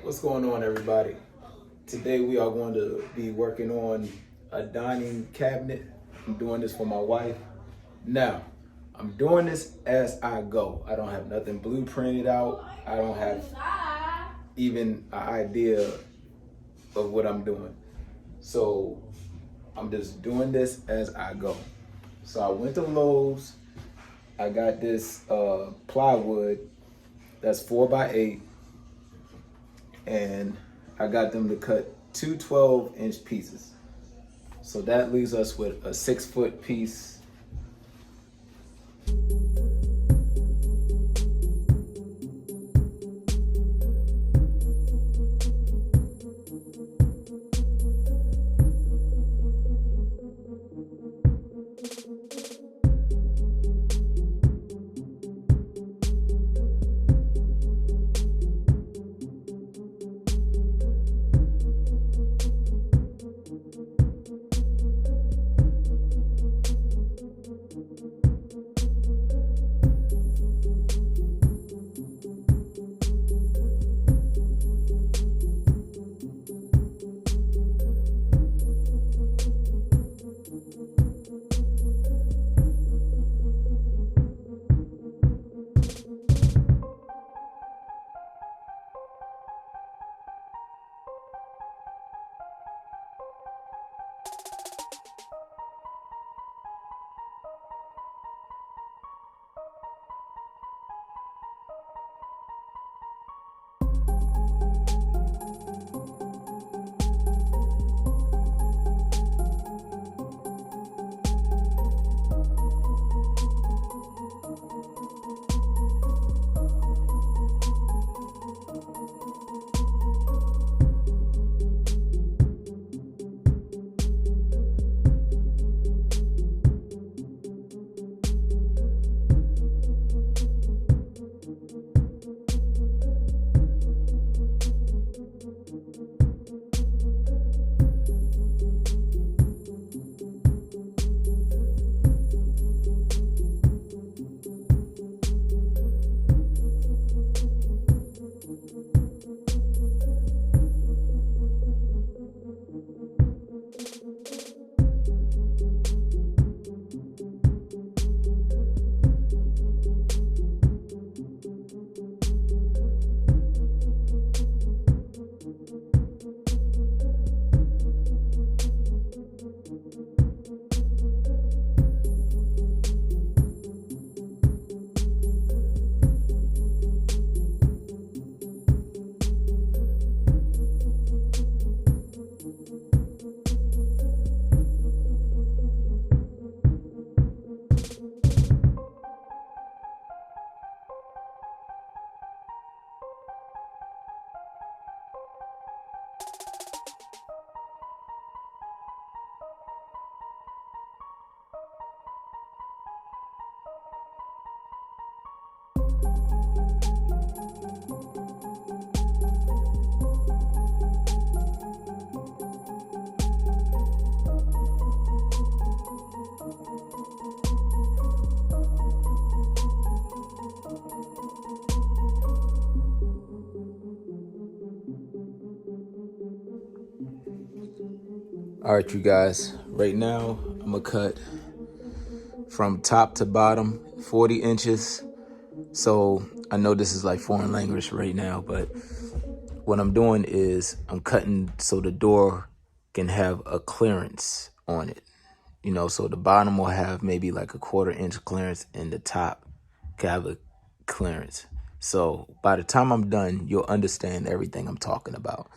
What's going on, everybody? Today we are going to be working on a dining cabinet. I'm doing this for my wife. Now, I'm doing this as I go. I don't have nothing blueprinted out. I don't have even an idea of what I'm doing. So I'm just doing this as I go. So I went to Lowe's. I got this plywood that's 4x8. And I got them to cut two 12-inch pieces. So that leaves us with a 6-foot piece. All right, you guys, right now I'm gonna cut from top to bottom 40 inches. So I know this is like foreign language right now, but what I'm doing is I'm cutting so the door can have a clearance on it. You know, so the bottom will have maybe like a 1/4 inch clearance and the top can have a clearance. So by the time I'm done, you'll understand everything I'm talking about.